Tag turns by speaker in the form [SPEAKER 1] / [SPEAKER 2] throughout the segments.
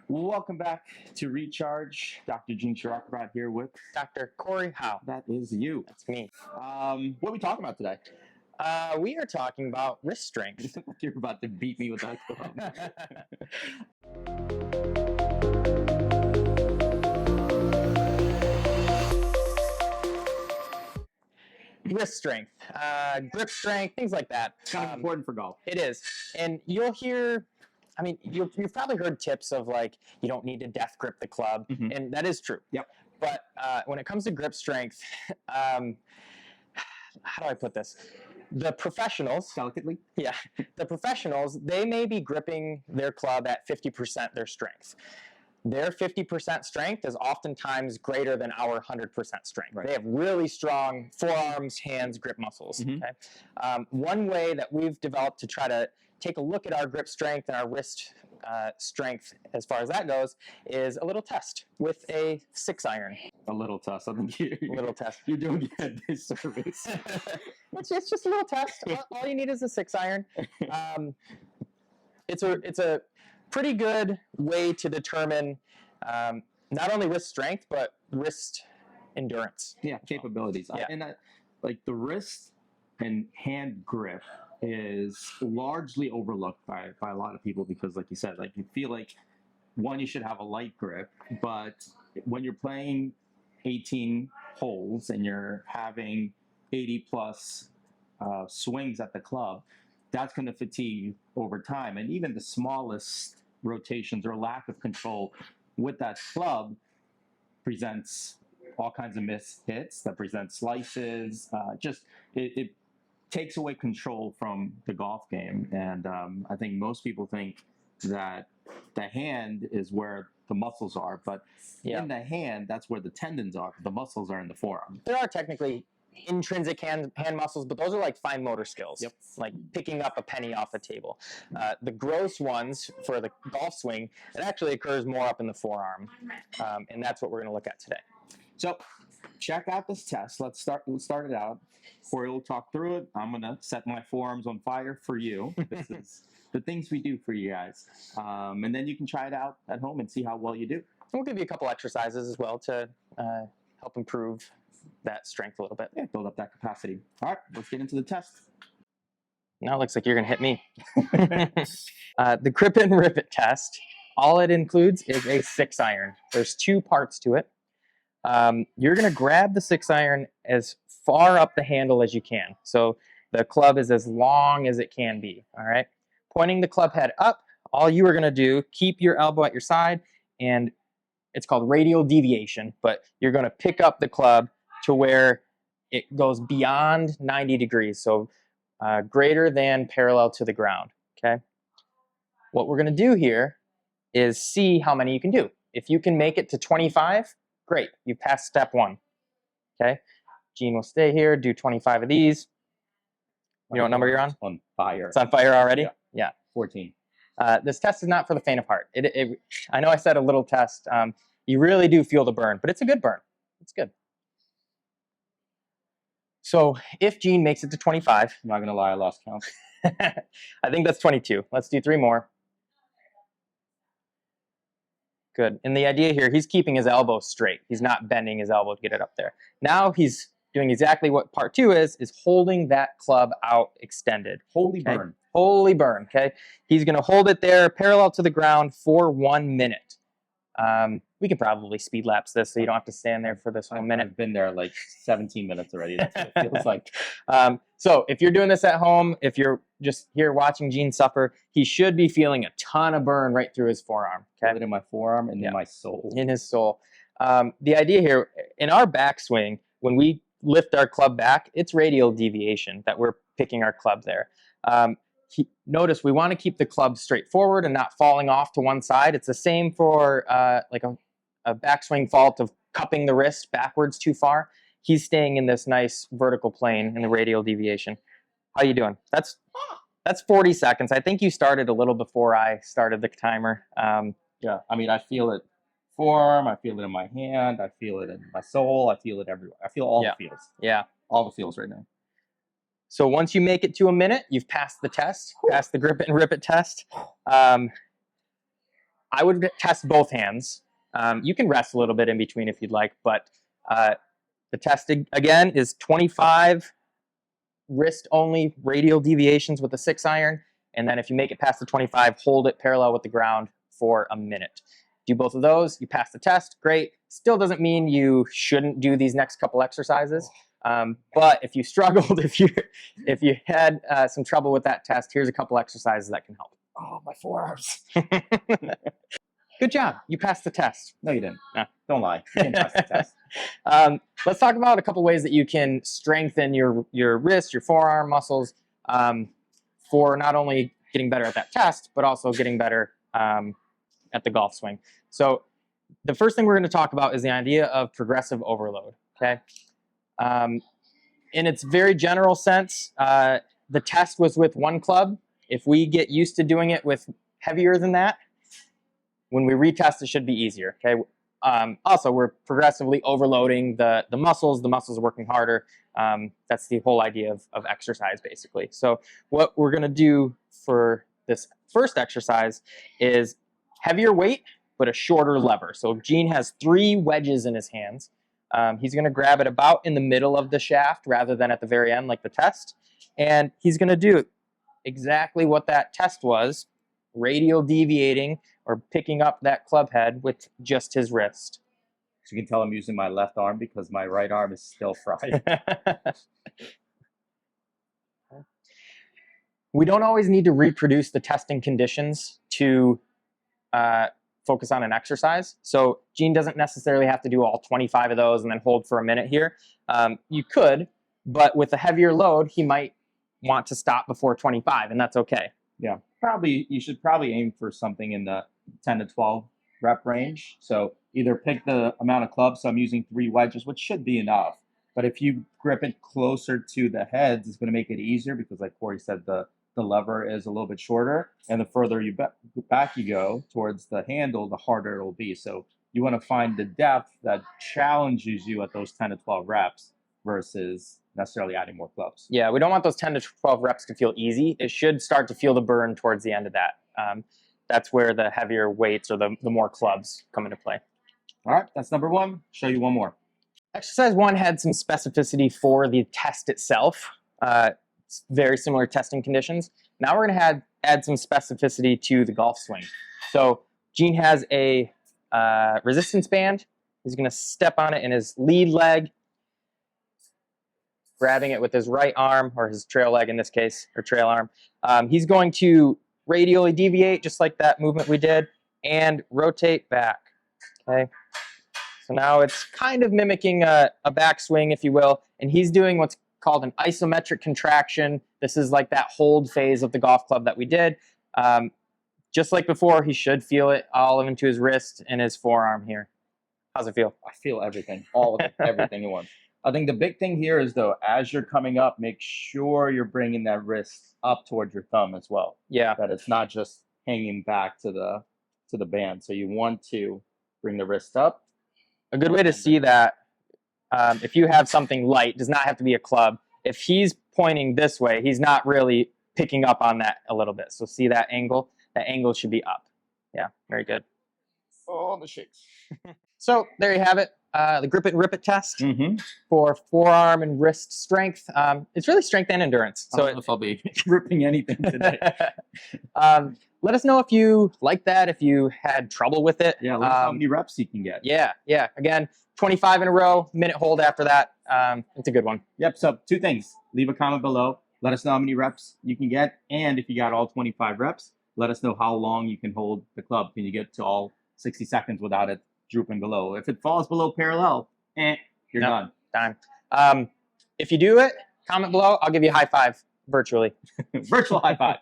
[SPEAKER 1] Welcome back to Recharge. Dr. Gene Shirakarad here with
[SPEAKER 2] Dr. Corey Howe.
[SPEAKER 1] That Is You.
[SPEAKER 2] That's me.
[SPEAKER 1] What are we talking about today?
[SPEAKER 2] We are talking about wrist strength.
[SPEAKER 1] You're about to beat me with that club.
[SPEAKER 2] Wrist strength, grip strength, things like that.
[SPEAKER 1] It's kind of important for golf.
[SPEAKER 2] It is. And you'll hear, I mean, you've probably heard tips of like, you don't need to death grip the club.
[SPEAKER 1] Mhm.
[SPEAKER 2] And that is true.
[SPEAKER 1] Yep.
[SPEAKER 2] But when it comes to grip strength, how do I put this? The professionals,
[SPEAKER 1] Delicately?
[SPEAKER 2] yeah, the professionals, they may be gripping their club at 50% their strength. Their 50% strength is oftentimes greater than our 100% strength.
[SPEAKER 1] Right.
[SPEAKER 2] They have really strong forearms, hands, grip muscles.
[SPEAKER 1] Mhm.
[SPEAKER 2] Okay? One way that we've developed to try to take a look at our grip strength and our wrist strength as far as that goes is a little test with a 6-iron.
[SPEAKER 1] A little test. I think
[SPEAKER 2] Little test.
[SPEAKER 1] you're doing a disservice.
[SPEAKER 2] It's just a little test. All you need is a 6-iron. It's a pretty good way to determine not only wrist strength but wrist endurance.
[SPEAKER 1] Yeah, capabilities.
[SPEAKER 2] Yeah.
[SPEAKER 1] And like the wrist and hand grip is largely overlooked by a lot of people because, like you said, like you feel like one, you should have a light grip, but when you're playing 18 holes and you're having 80 plus swings at the club, that's going to fatigue over time. And even the smallest rotations or lack of control with that club presents all kinds of missed hits, that presents slices. It takes away control from the golf game. And I think most people think that the hand is where the muscles are, but in the hand, that's where the tendons are. The muscles are in the forearm.
[SPEAKER 2] There are technically intrinsic hand muscles, but those are like fine motor skills.
[SPEAKER 1] Yep.
[SPEAKER 2] Like picking up a penny off the table. The gross ones for the golf swing, it actually occurs more up in the forearm, and that's what we're going to look at today.
[SPEAKER 1] So check out this test. Let's start it out. Corey will talk through it. I'm going to set my forearms on fire for you. This is the things we do for you guys. And then you can try it out at home and see how well you do.
[SPEAKER 2] We'll give you a couple exercises as well to help improve that strength a little bit.
[SPEAKER 1] Yeah, build up that capacity. All right, let's get into the test.
[SPEAKER 2] Now it looks like you're going to hit me. The grip and rivet test, all it includes is a 6-iron. There's 2 parts to it. You're going to grab the 6-iron as far up the handle as you can. So the club is as long as it can be, all right? Pointing the club head up, all you are going to do, keep your elbow at your side, and it's called radial deviation, but you're going to pick up the club to where it goes beyond 90 degrees, so greater than parallel to the ground, okay? What we're going to do here is see how many you can do. If you can make it to 25, great, you've passed step 1, okay? Gene will stay here, do 25 of these. You know what number you're on?
[SPEAKER 1] On fire.
[SPEAKER 2] It's on fire already?
[SPEAKER 1] Yeah.
[SPEAKER 2] Yeah.
[SPEAKER 1] 14.
[SPEAKER 2] This test is not for the faint of heart. I know I said a little test. You really do feel the burn, but it's a good burn. It's good. So if Gene makes it to 25.
[SPEAKER 1] I'm not going to lie, I lost count.
[SPEAKER 2] I think that's 22. Let's do 3 more. Good. And the idea here, he's keeping his elbow straight. He's not bending his elbow to get it up there. Now he's doing exactly what part 2 is holding that club out extended.
[SPEAKER 1] Holy
[SPEAKER 2] okay?
[SPEAKER 1] burn.
[SPEAKER 2] Holy burn, okay? He's going to hold it there parallel to the ground for 1 minute. We can probably speed lapse this so you don't have to stand there for this 1 minute.
[SPEAKER 1] I've been there like 17 minutes already. That's what it feels like.
[SPEAKER 2] So if you're doing this at home, if you're just here watching Gene suffer, he should be feeling a ton of burn right through his forearm. Okay?
[SPEAKER 1] Feel it in my forearm and in my soul.
[SPEAKER 2] In his soul. The idea here, in our backswing, when we lift our club back, it's radial deviation that we're picking our club there. Notice we want to keep the club straight forward and not falling off to one side. It's the same for like a backswing fault of cupping the wrist backwards too far. He's staying in this nice vertical plane in the radial deviation. How you doing? That's 40 seconds. I think you started a little before I started the timer.
[SPEAKER 1] Yeah, I mean, I feel it forearm, I feel it in my hand, I feel it in my soul, I feel it everywhere. I feel all the feels.
[SPEAKER 2] Yeah.
[SPEAKER 1] All the feels right now.
[SPEAKER 2] So once you make it to 1 minute, you've passed the test, passed the grip it and rip it test. I I would test both hands. You can rest a little bit in between if you'd like, but the test again is 25 wrist only radial deviations with a 6-iron, and then if you make it past the 25, hold it parallel with the ground for a minute. Do both of those, you pass the test, great. Still doesn't mean you shouldn't do these next couple exercises. But if you struggled, if you had some trouble with that test, here's a couple exercises that can help.
[SPEAKER 1] Oh, my forearms.
[SPEAKER 2] Good job. You passed the test.
[SPEAKER 1] No, you didn't. No, don't lie. You didn't pass the test.
[SPEAKER 2] Let's talk about a couple ways that you can strengthen your wrist, your forearm muscles for not only getting better at that test, but also getting better at the golf swing. So the first thing we're going to talk about is the idea of progressive overload. Okay. In its very general sense, the test was with one club. If we get used to doing it with heavier than that, when we retest, it should be easier. Okay. Also, we're progressively overloading the muscles. The muscles are working harder. That's the whole idea of exercise, basically. So what we're going to do for this first exercise is heavier weight, but a shorter lever. So Gene has 3 wedges in his hands. He's going to grab it about in the middle of the shaft rather than at the very end like the test. And he's going to do exactly what that test was, radial deviating or picking up that club head with just his wrist.
[SPEAKER 1] So you can tell I'm using my left arm because my right arm is still fried.
[SPEAKER 2] We don't always need to reproduce the testing conditions to focus on an exercise. So Gene doesn't necessarily have to do all 25 of those and then hold for a minute here. You could, but with a heavier load, he might want to stop before 25, and that's okay.
[SPEAKER 1] Yeah, you should probably aim for something in the 10 to 12 rep range. So either pick the amount of clubs. So I'm using 3 wedges, which should be enough. But if you grip it closer to the heads, it's going to make it easier because, like Corey said, the lever is a little bit shorter, and the further you back you go towards the handle, the harder it will be. So you want to find the depth that challenges you at those 10 to 12 reps versus necessarily adding more clubs.
[SPEAKER 2] Yeah, we don't want those 10 to 12 reps to feel easy. It should start to feel the burn towards the end of that. That's where the heavier weights or the more clubs come into play.
[SPEAKER 1] All right, that's number 1. Show you one more.
[SPEAKER 2] Exercise 1 had some specificity for the test itself. It's very similar testing conditions. Now we're going to add some specificity to the golf swing. So Gene has a resistance band. He's going to step on it in his lead leg, grabbing it with his right arm, or his trail leg in this case, or trail arm. He's going to radially deviate, just like that movement we did, and rotate back. Okay. So now it's kind of mimicking a backswing, if you will, and he's doing what's called an isometric contraction. This is like that hold phase of the golf club that we did. Just like before, he should feel it all into his wrist and his forearm here. How's it feel?
[SPEAKER 1] I feel everything, all of it, everything at once. I think the big thing here is, though, as you're coming up, make sure you're bringing that wrist up towards your thumb as well.
[SPEAKER 2] Yeah.
[SPEAKER 1] That it's not just hanging back to the band. So you want to bring the wrist up.
[SPEAKER 2] A good way to see that, if you have something light, does not have to be a club. If he's pointing this way, he's not really picking up on that a little bit. So see that angle? That angle should be up. Yeah, very good.
[SPEAKER 1] Oh, the shakes.
[SPEAKER 2] So there you have it. The grip it and rip it test for forearm and wrist strength. It's really strength and endurance. So
[SPEAKER 1] I don't know if I'll be ripping anything today.
[SPEAKER 2] Let us know if you like that, if you had trouble with it.
[SPEAKER 1] Yeah, let us know how many reps you can get.
[SPEAKER 2] Yeah. Again, 25 in a row, minute hold after that. It's a good one.
[SPEAKER 1] Yep, so 2 things. Leave a comment below. Let us know how many reps you can get. And if you got all 25 reps, let us know how long you can hold the club. Can you get to all 60 seconds without it drooping below? If it falls below parallel, you're done.
[SPEAKER 2] Time. If you do it, comment below. I'll give you a high five virtually.
[SPEAKER 1] Virtual high five.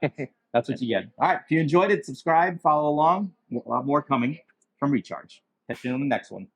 [SPEAKER 1] That's what you get. All right. If you enjoyed it, subscribe, follow along. A lot more coming from Recharge. Catch you on the next one.